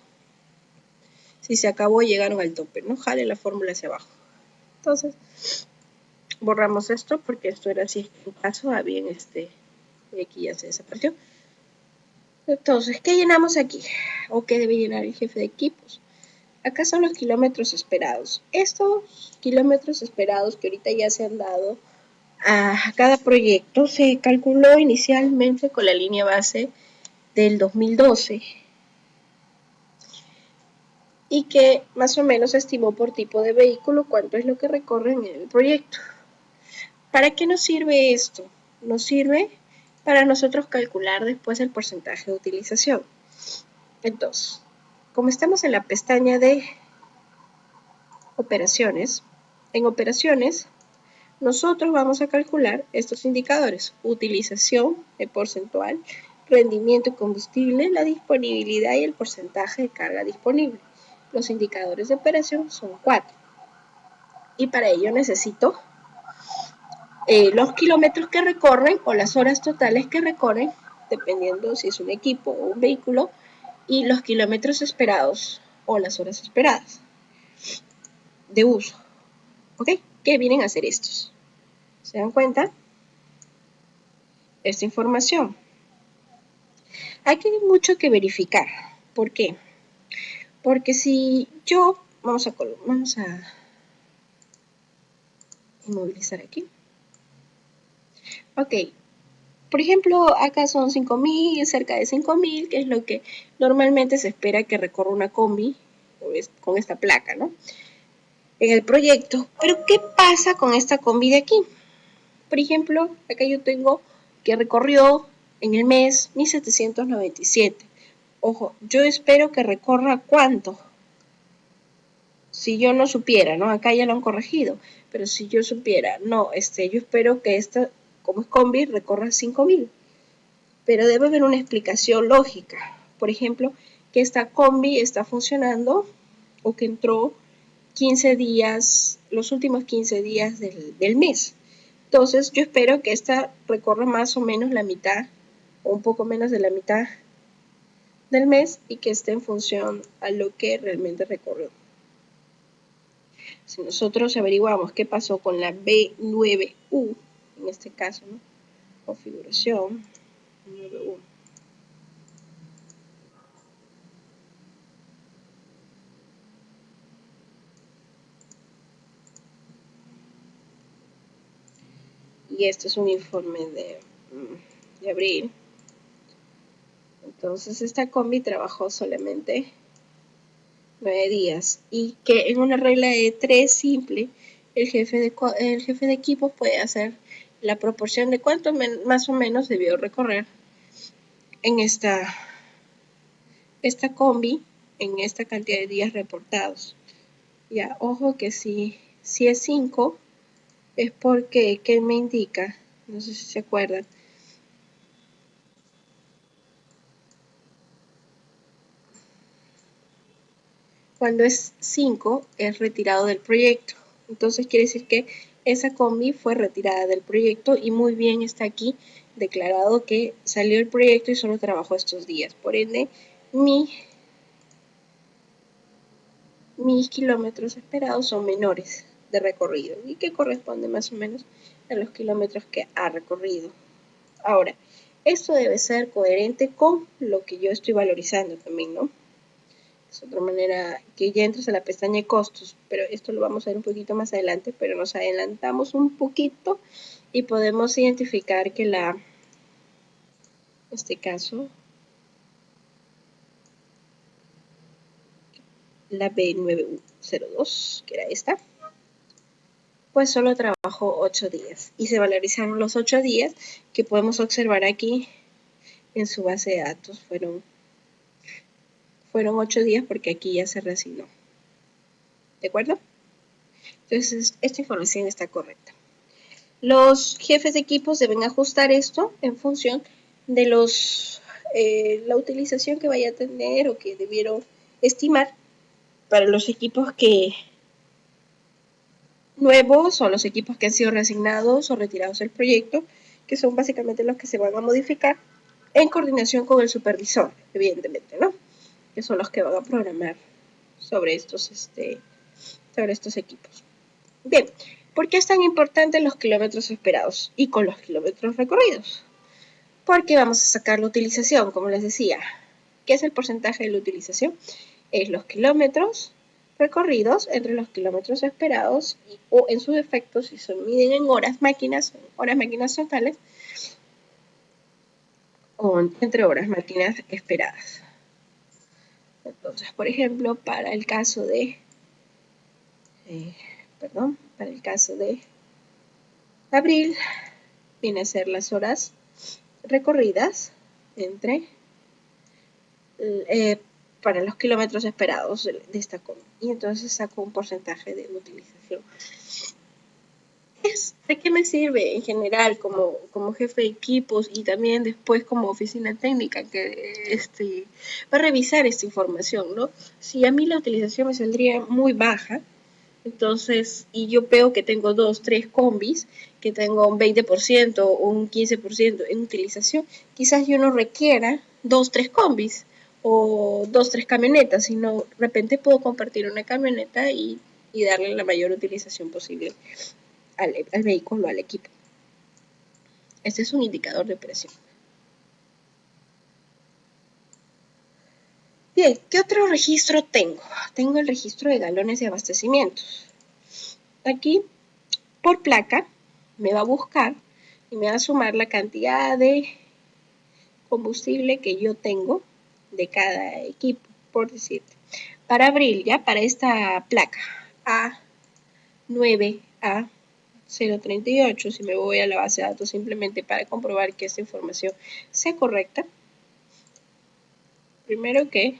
Si se acabó, llegaron al tope, ¿no? Jalen la fórmula hacia abajo. Entonces, borramos esto porque esto era así en caso bien y aquí ya se desapareció. Entonces, ¿qué llenamos aquí? ¿O qué debe llenar el jefe de equipos? Acá son los kilómetros esperados. Estos kilómetros esperados que ahorita ya se han dado a cada proyecto se calculó inicialmente con la línea base del 2012 y que más o menos estimó por tipo de vehículo cuánto es lo que recorre en el proyecto. ¿Para qué nos sirve esto? Nos sirve para nosotros calcular después el porcentaje de utilización. Entonces, como estamos en la pestaña de operaciones, en operaciones nosotros vamos a calcular estos indicadores: utilización porcentual, rendimiento de combustible, la disponibilidad y el porcentaje de carga disponible. Los indicadores de operación son 4 y para ello necesito los kilómetros que recorren o las horas totales que recorren, dependiendo si es un equipo o un vehículo, y los kilómetros esperados o las horas esperadas de uso. ¿Ok? ¿Qué vienen a hacer estos? ¿Se dan cuenta? Esta información. Aquí hay mucho que verificar. ¿Por qué? Porque si yo, vamos a inmovilizar aquí. Ok, por ejemplo, acá son 5.000, cerca de 5.000, que es lo que normalmente se espera que recorra una combi con esta placa, ¿no? En el proyecto. Pero, ¿qué pasa con esta combi de aquí? Por ejemplo, acá yo tengo que recorrió en el mes 1.797. Ojo, yo espero que recorra ¿cuánto? Si yo no supiera, ¿no? Acá ya lo han corregido, pero si yo supiera, no, yo espero que esta, como es combi, recorra 5.000. Pero debe haber una explicación lógica. Por ejemplo, que esta combi está funcionando o que entró 15 días, los últimos 15 días del mes. Entonces, yo espero que esta recorra más o menos la mitad o un poco menos de la mitad del mes y que esté en función a lo que realmente recorrió. Si nosotros averiguamos qué pasó con la B9U, en este caso, ¿no? Configuración 9U. Y este es un informe de abril. Entonces esta combi trabajó solamente 9 días y que en una regla de 3 simple el jefe de equipo puede hacer la proporción de cuánto más o menos debió recorrer en esta combi en esta cantidad de días reportados. Ya, ojo que si es 5 es porque, ¿qué me indica? No sé si se acuerdan. Cuando es 5 es retirado del proyecto. Entonces quiere decir que esa combi fue retirada del proyecto y muy bien está aquí declarado que salió el proyecto y solo trabajó estos días. Por ende, mis kilómetros esperados son menores de recorrido y que corresponde más o menos a los kilómetros que ha recorrido. Ahora, esto debe ser coherente con lo que yo estoy valorizando también, ¿no? Es otra manera que ya entras a la pestaña de costos, pero esto lo vamos a ver un poquito más adelante, pero nos adelantamos un poquito y podemos identificar que en este caso, la B9U02, que era esta, pues solo trabajó 8 días y se valorizaron los 8 días que podemos observar aquí en su base de datos. Fueron 8 días porque aquí ya se reasignó. ¿De acuerdo? Entonces, esta información está correcta. Los jefes de equipos deben ajustar esto en función de la utilización que vaya a tener o que debieron estimar para los equipos nuevos o los equipos que han sido reasignados o retirados del proyecto, que son básicamente los que se van a modificar en coordinación con el supervisor, evidentemente, ¿no? Que son los que van a programar sobre estos equipos. Bien, ¿por qué es tan importante los kilómetros esperados y con los kilómetros recorridos? Porque vamos a sacar la utilización, como les decía. ¿Qué es el porcentaje de la utilización? Es los kilómetros recorridos entre los kilómetros esperados o en su defecto, si se miden en horas máquinas totales, o entre horas máquinas esperadas. Entonces, por ejemplo, para el caso de abril, viene a ser las horas recorridas entre para los kilómetros esperados de esta combi. Y entonces saco un porcentaje de utilización. ¿De qué me sirve en general como jefe de equipos y también después como oficina técnica que va a revisar esta información, ¿no? Si a mí la utilización me saldría muy baja, entonces, y yo veo que tengo 2, 3 combis, que tengo un 20% o un 15% en utilización, quizás yo no requiera 2, 3 combis o 2, 3 camionetas, sino de repente puedo compartir una camioneta y darle la mayor utilización posible al vehículo, al equipo. Este es un indicador de presión. Bien, ¿qué otro registro tengo? Tengo el registro de galones de abastecimientos. Aquí, por placa, me va a buscar y me va a sumar la cantidad de combustible que yo tengo de cada equipo, por decirte. Para abril, ya para esta placa A9A 038, si me voy a la base de datos simplemente para comprobar que esta información sea correcta. Primero que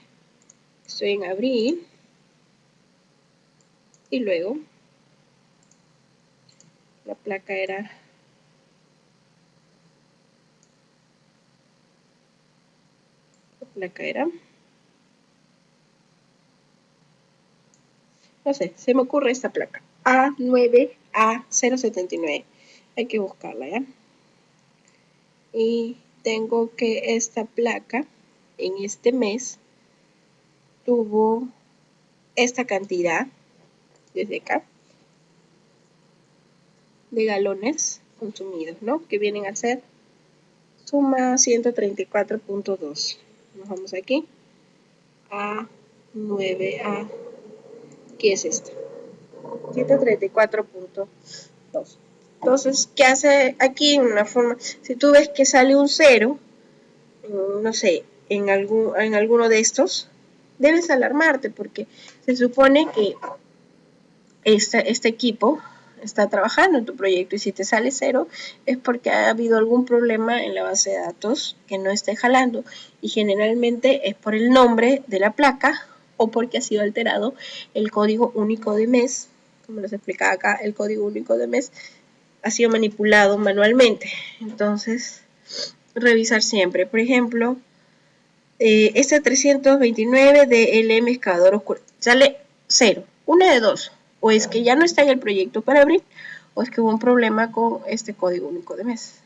estoy en abril, y luego la placa era no sé, se me ocurre esta placa A9A079, hay que buscarla, ¿ya? Y tengo que esta placa en este mes tuvo esta cantidad desde acá de galones consumidos, ¿no? Que vienen a ser suma 134.2. Nos vamos aquí a 9A, ¿qué es esto? 134.2. Entonces, ¿qué hace aquí? Una forma, si tú ves que sale un 0, no sé, en alguno de estos, debes alarmarte porque se supone que este equipo está trabajando en tu proyecto y si te sale 0 es porque ha habido algún problema en la base de datos que no esté jalando y generalmente es por el nombre de la placa o porque ha sido alterado el código único de mes. Como les explicaba acá, el código único de mes ha sido manipulado manualmente. Entonces, revisar siempre. Por ejemplo, este 329 de LM excavador oscuro sale 0, una de dos, o es que ya no está en el proyecto para abrir o es que hubo un problema con este código único de mes.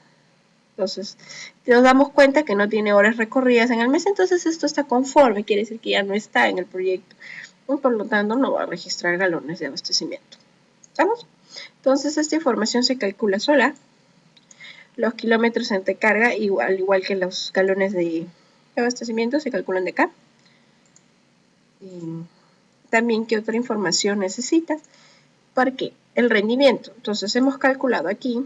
Entonces, nos damos cuenta que no tiene horas recorridas en el mes, entonces esto está conforme, quiere decir que ya no está en el proyecto, por lo tanto no va a registrar galones de abastecimiento. ¿Estamos? Entonces esta información se calcula sola, los kilómetros entre carga, igual que los galones de abastecimiento, se calculan de acá. Y también, ¿qué otra información necesitas? ¿Para qué? El rendimiento. Entonces hemos calculado aquí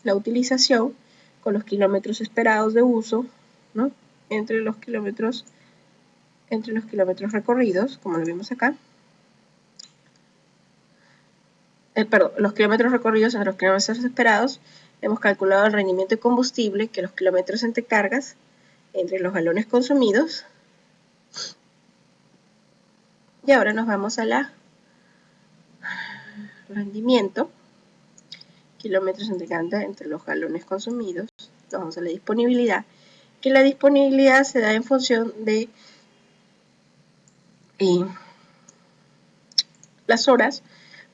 la utilización con los kilómetros esperados de uso, ¿no? Entre los kilómetros recorridos, como lo vimos acá. Perdón, los kilómetros recorridos entre los kilómetros esperados. Hemos calculado el rendimiento de combustible, que los kilómetros entre cargas, entre los galones consumidos. Y ahora nos vamos a la rendimiento, kilómetros entre los galones consumidos. Nos vamos a la disponibilidad, que la disponibilidad se da en función de las horas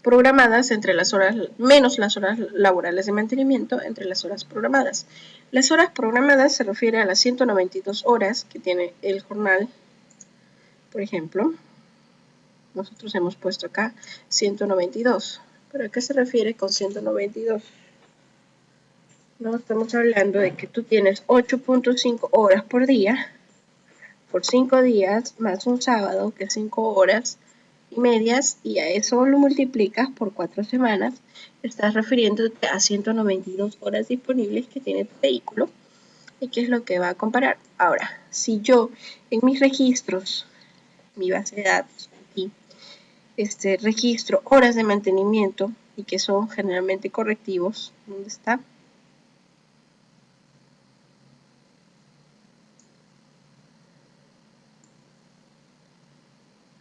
programadas entre las horas, menos las horas laborales de mantenimiento entre las horas programadas. Las horas programadas se refiere a las 192 horas que tiene el jornal. Por ejemplo, nosotros hemos puesto acá 192. ¿Pero a qué se refiere con 192? No, estamos hablando de que tú tienes 8.5 horas por día, por 5 días, más un sábado, que es 5 horas y medias, y a eso lo multiplicas por 4 semanas, estás refiriéndote a 192 horas disponibles que tiene tu vehículo, y qué es lo que va a comparar. Ahora, si yo en mis registros, mi base de datos, aquí, registro horas de mantenimiento, y que son generalmente correctivos, ¿dónde está?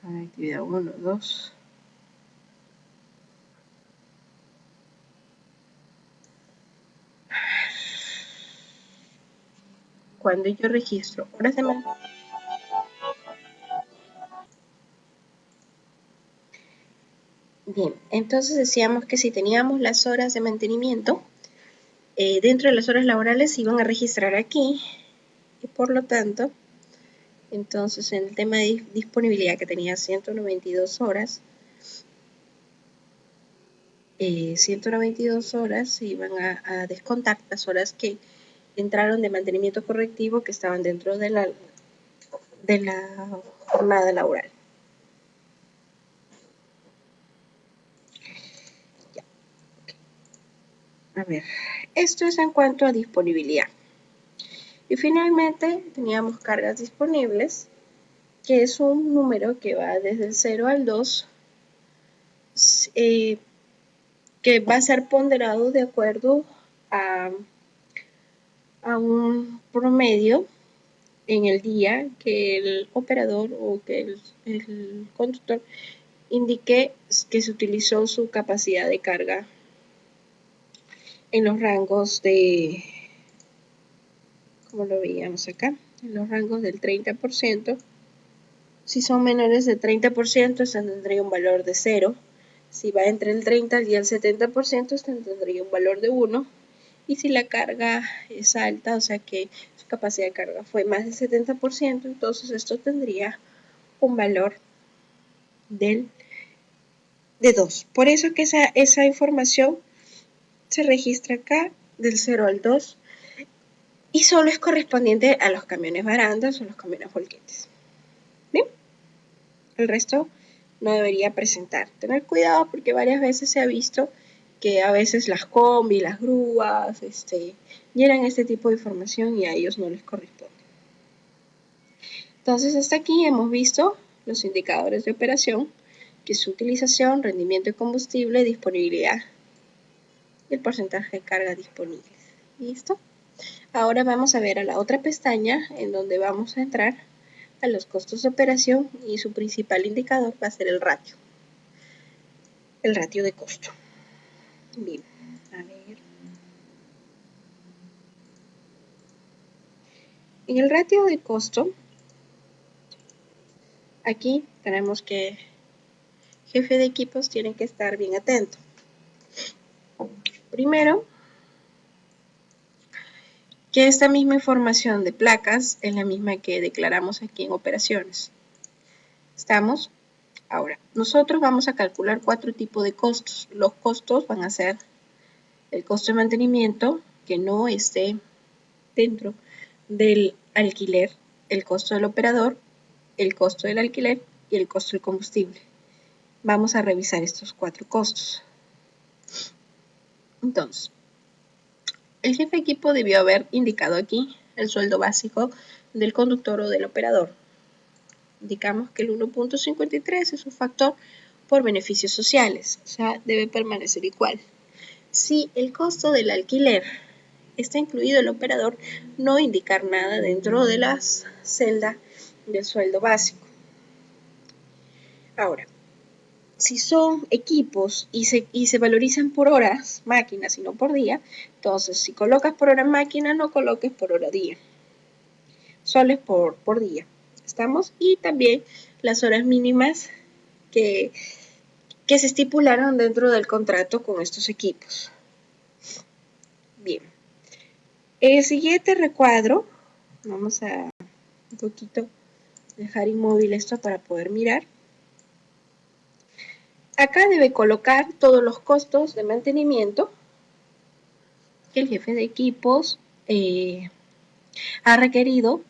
Actividad 1, 2. Cuando yo registro horas de mantenimiento. Bien, entonces decíamos que si teníamos las horas de mantenimiento, dentro de las horas laborales se iban a registrar aquí y por lo tanto, entonces en el tema de disponibilidad que tenía 192 horas, 192 horas se iban a descontar las horas que entraron de mantenimiento correctivo que estaban dentro de la jornada laboral. Ya. A ver, esto es en cuanto a disponibilidad. Y finalmente teníamos cargas disponibles, que es un número que va desde el 0 al 2, que va a ser ponderado de acuerdo a un promedio en el día que el operador o que el conductor indique que se utilizó su capacidad de carga en los rangos de, como lo veíamos acá, en los rangos del 30%. Si son menores del 30%, esta tendría un valor de 0. Si va entre el 30 y el 70%, esta tendría un valor de 1. Y si la carga es alta, o sea que su capacidad de carga fue más del 70%, entonces esto tendría un valor de 2. Por eso que esa información se registra acá del 0 al 2 y solo es correspondiente a los camiones barandas o los camiones volquetes. Bien, el resto no debería presentar. Tener cuidado porque varias veces se ha visto que a veces las combi, las grúas, llenan este tipo de información y a ellos no les corresponde. Entonces hasta aquí hemos visto los indicadores de operación, que es su utilización, rendimiento de combustible, disponibilidad y el porcentaje de carga disponible. ¿Listo? Ahora vamos a ver a la otra pestaña en donde vamos a entrar a los costos de operación y su principal indicador va a ser el ratio de costo. Bien, a ver. En el ratio de costo, aquí tenemos que jefe de equipos tiene que estar bien atento. Primero, que esta misma información de placas es la misma que declaramos aquí en operaciones. ¿Estamos? Ahora, nosotros vamos a calcular 4 tipos de costos. Los costos van a ser el costo de mantenimiento que no esté dentro del alquiler, el costo del operador, el costo del alquiler y el costo del combustible. Vamos a revisar estos 4 costos. Entonces, el jefe de equipo debió haber indicado aquí el sueldo básico del conductor o del operador. Indicamos que el 1.53 es un factor por beneficios sociales, o sea, debe permanecer igual. Si el costo del alquiler está incluido el operador, no indicar nada dentro de las celdas del sueldo básico. Ahora, si son equipos y se valorizan por horas, máquinas, y no por día, entonces si colocas por hora máquina, no coloques por hora día. Solo es por día. ¿Estamos? Y también las horas mínimas que se estipularon dentro del contrato con estos equipos. Bien. El siguiente recuadro, vamos a un poquito dejar inmóvil esto para poder mirar. Acá debe colocar todos los costos de mantenimiento que el jefe de equipos ha requerido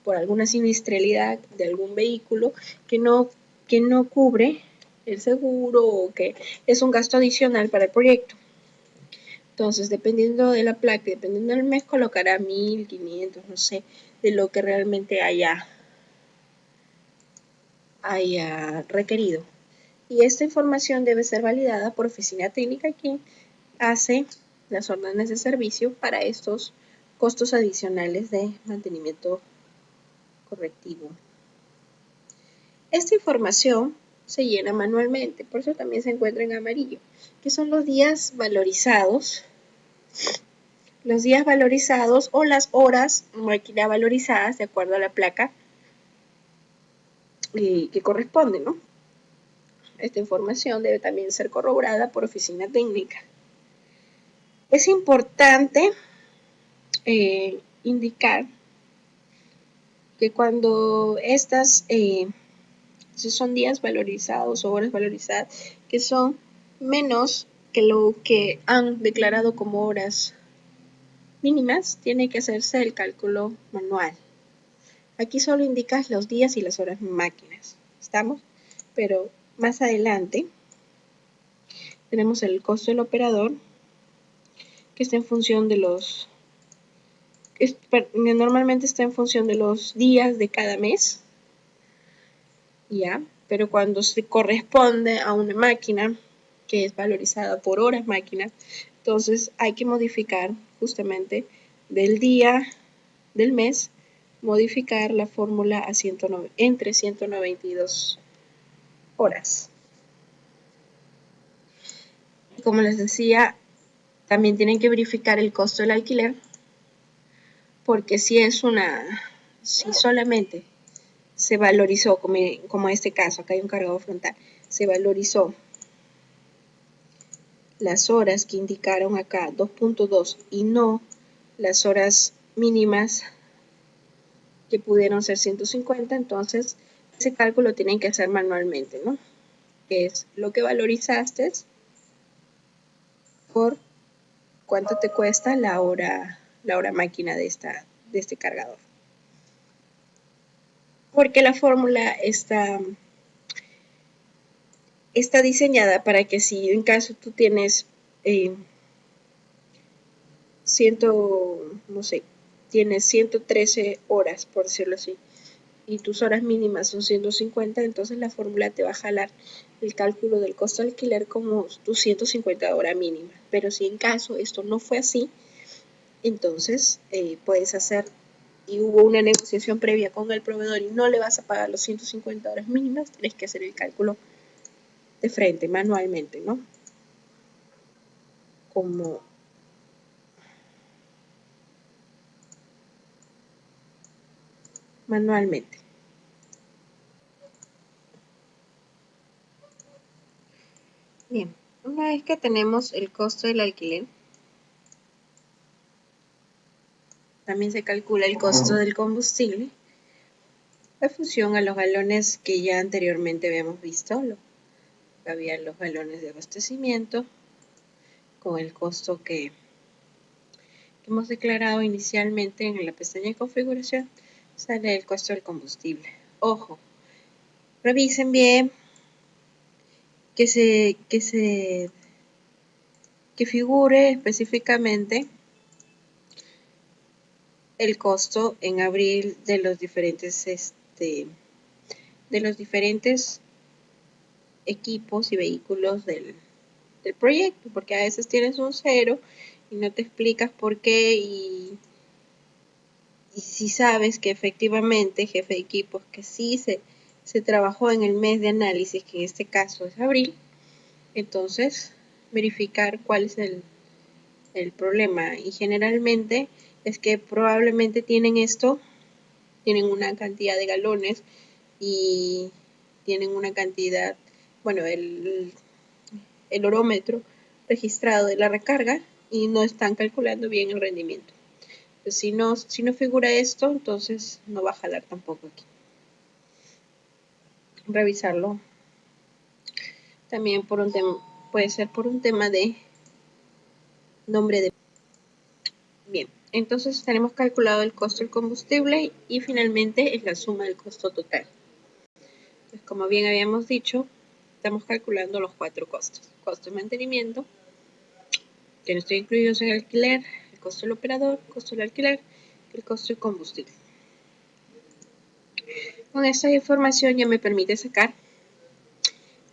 por alguna siniestralidad de algún vehículo que no cubre el seguro o que es un gasto adicional para el proyecto. Entonces, dependiendo de la placa, dependiendo del mes, colocará 1.500, no sé, de lo que realmente haya requerido. Y esta información debe ser validada por oficina técnica, quien hace las órdenes de servicio para estos costos adicionales de mantenimiento correctivo. Esta información se llena manualmente, por eso también se encuentra en amarillo, que son los días valorizados o las horas máquina valorizadas de acuerdo a la placa que corresponde, ¿no? Esta información debe también ser corroborada por oficina técnica. Es importante indicar que cuando si son días valorizados o horas valorizadas que son menos que lo que han declarado como horas mínimas, tiene que hacerse el cálculo manual. Aquí solo indicas los días y las horas máquinas. ¿Estamos? Pero más adelante tenemos el costo del operador, que está en función de normalmente está en función de los días de cada mes, ¿ya? Pero cuando se corresponde a una máquina que es valorizada por horas máquina, entonces hay que modificar justamente del día del mes, modificar la fórmula a entre 192 horas. como les decía, también tienen que verificar el costo del alquiler, porque si solamente se valorizó, como en este caso, acá hay un cargador frontal, se valorizó las horas que indicaron acá 2.2 y no las horas mínimas que pudieron ser 150, entonces ese cálculo tienen que hacer manualmente, ¿no? Que es lo que valorizaste por cuánto te cuesta la hora máquina de este cargador. Porque la fórmula está diseñada para que si en caso tú tienes tienes 113 horas, por decirlo así, y tus horas mínimas son 150, entonces la fórmula te va a jalar el cálculo del costo de alquiler como tus 150 horas mínimas. Pero si en caso esto no fue así, entonces puedes hacer, y hubo una negociación previa con el proveedor y no le vas a pagar los 150 horas mínimas, tienes que hacer el cálculo de frente, manualmente, ¿no? Como manualmente. Bien, una vez que tenemos el costo del alquiler, también se calcula el costo del combustible, en función a los galones que ya anteriormente habíamos visto. Había los galones de abastecimiento con el costo que hemos declarado inicialmente en la pestaña de configuración, sale el costo del combustible. Ojo, revisen bien que figure específicamente el costo en abril de los diferentes equipos y vehículos del proyecto, porque a veces tienes un 0 y no te explicas por qué, y si sabes que efectivamente, jefe de equipos, que sí se trabajó en el mes de análisis, que en este caso es abril, entonces verificar cuál es el problema. Y generalmente es que probablemente tienen una cantidad de galones y tienen una cantidad, bueno, el horómetro registrado de la recarga, y no están calculando bien el rendimiento. Pues si no figura esto, entonces no va a jalar tampoco aquí. Revisarlo también puede ser por un tema de nombre de... Bien, entonces tenemos calculado el costo del combustible y finalmente es la suma del costo total. Pues como bien habíamos dicho, estamos calculando los 4 costos. Costo de mantenimiento, que no están incluidos en el alquiler, el costo del operador, el costo del alquiler, el costo del combustible. Con esta información ya me permite sacar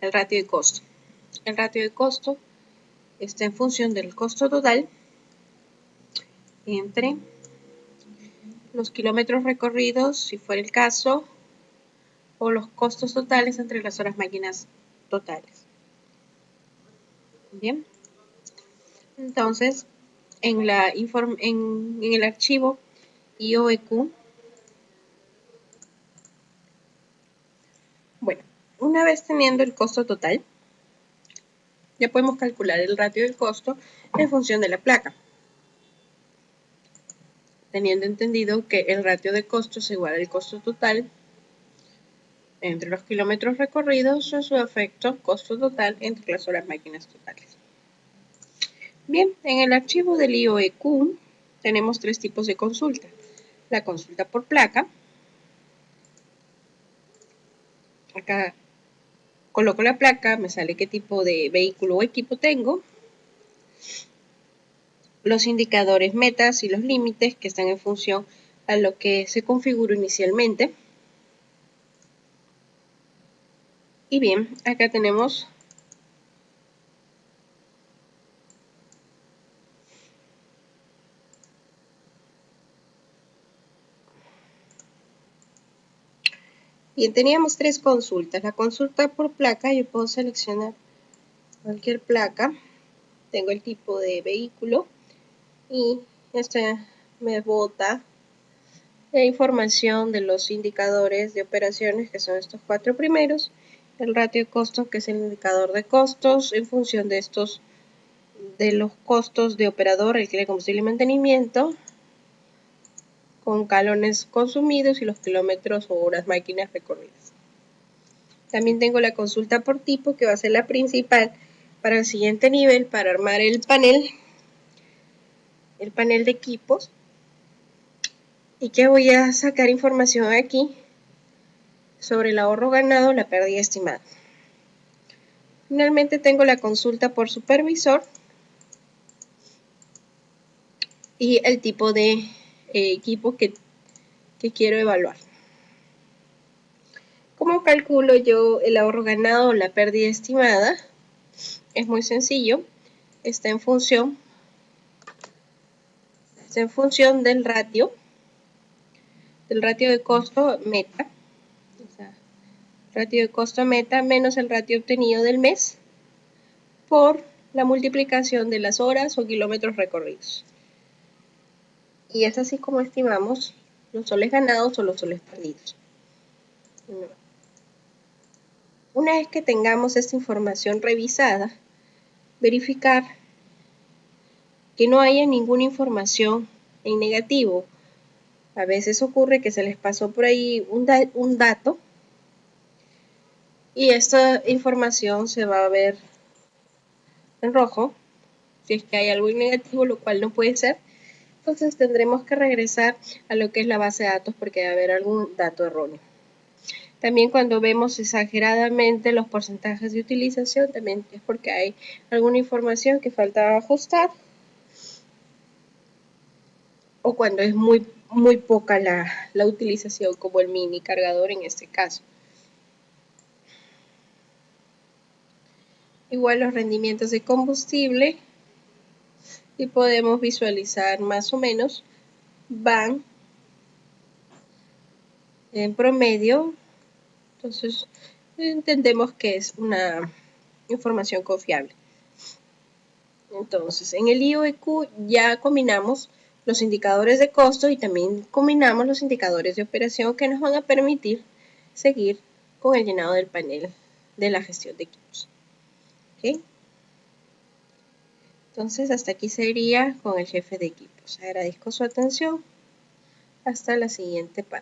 el ratio de costo. El ratio de costo está en función del costo total entre los kilómetros recorridos, si fuera el caso, o los costos totales entre las horas máquinas totales. Bien, entonces en el archivo IOEQ, bueno, una vez teniendo el costo total, ya podemos calcular el ratio del costo en función de la placa, teniendo entendido que el ratio de costo es igual al costo total entre los kilómetros recorridos o su efecto costo total entre las horas máquinas totales. Bien, en el archivo del IOEQ tenemos 3 tipos de consulta. La consulta por placa. Acá coloco la placa, me sale qué tipo de vehículo o equipo tengo, los indicadores metas y los límites que están en función a lo que se configuró inicialmente. Y bien, acá tenemos bien, teníamos 3 consultas. La consulta por placa, yo puedo seleccionar cualquier placa tengo el tipo de vehículo y este me bota la información de los indicadores de operaciones, que son estos 4 primeros, el ratio de costos, que es el indicador de costos en función de estos, de los costos de operador, alquiler de combustible y mantenimiento, con galones consumidos y los kilómetros o horas máquinas recorridas. También tengo la consulta por tipo, que va a ser la principal para el siguiente nivel, para armar el panel de equipos, y que voy a sacar información aquí sobre el ahorro ganado, la pérdida estimada. Finalmente tengo la consulta por supervisor y el tipo de equipo que quiero evaluar. ¿Cómo calculo yo el ahorro ganado o la pérdida estimada? Es muy sencillo, está en función del ratio de costo meta, o sea, ratio de costo meta menos el ratio obtenido del mes por la multiplicación de las horas o kilómetros recorridos. Y es así como estimamos los soles ganados o los soles perdidos. Una vez que tengamos esta información revisada, verificar que no haya ninguna información en negativo. A veces ocurre que se les pasó por ahí un dato y esta información se va a ver en rojo si es que hay algo en negativo, lo cual no puede ser. Entonces tendremos que regresar a lo que es la base de datos porque debe haber algún dato erróneo. También cuando vemos exageradamente los porcentajes de utilización, también es porque hay alguna información que falta ajustar, o cuando es muy poca la utilización, como el mini cargador en este caso. Igual los rendimientos de combustible, y podemos visualizar más o menos, van en promedio. Entonces entendemos que es una información confiable. Entonces en el IOEQ ya combinamos los indicadores de costo y también combinamos los indicadores de operación que nos van a permitir seguir con el llenado del panel de la gestión de equipos. ¿Okay? Entonces hasta aquí sería con el jefe de equipos. Agradezco su atención. Hasta la siguiente parte.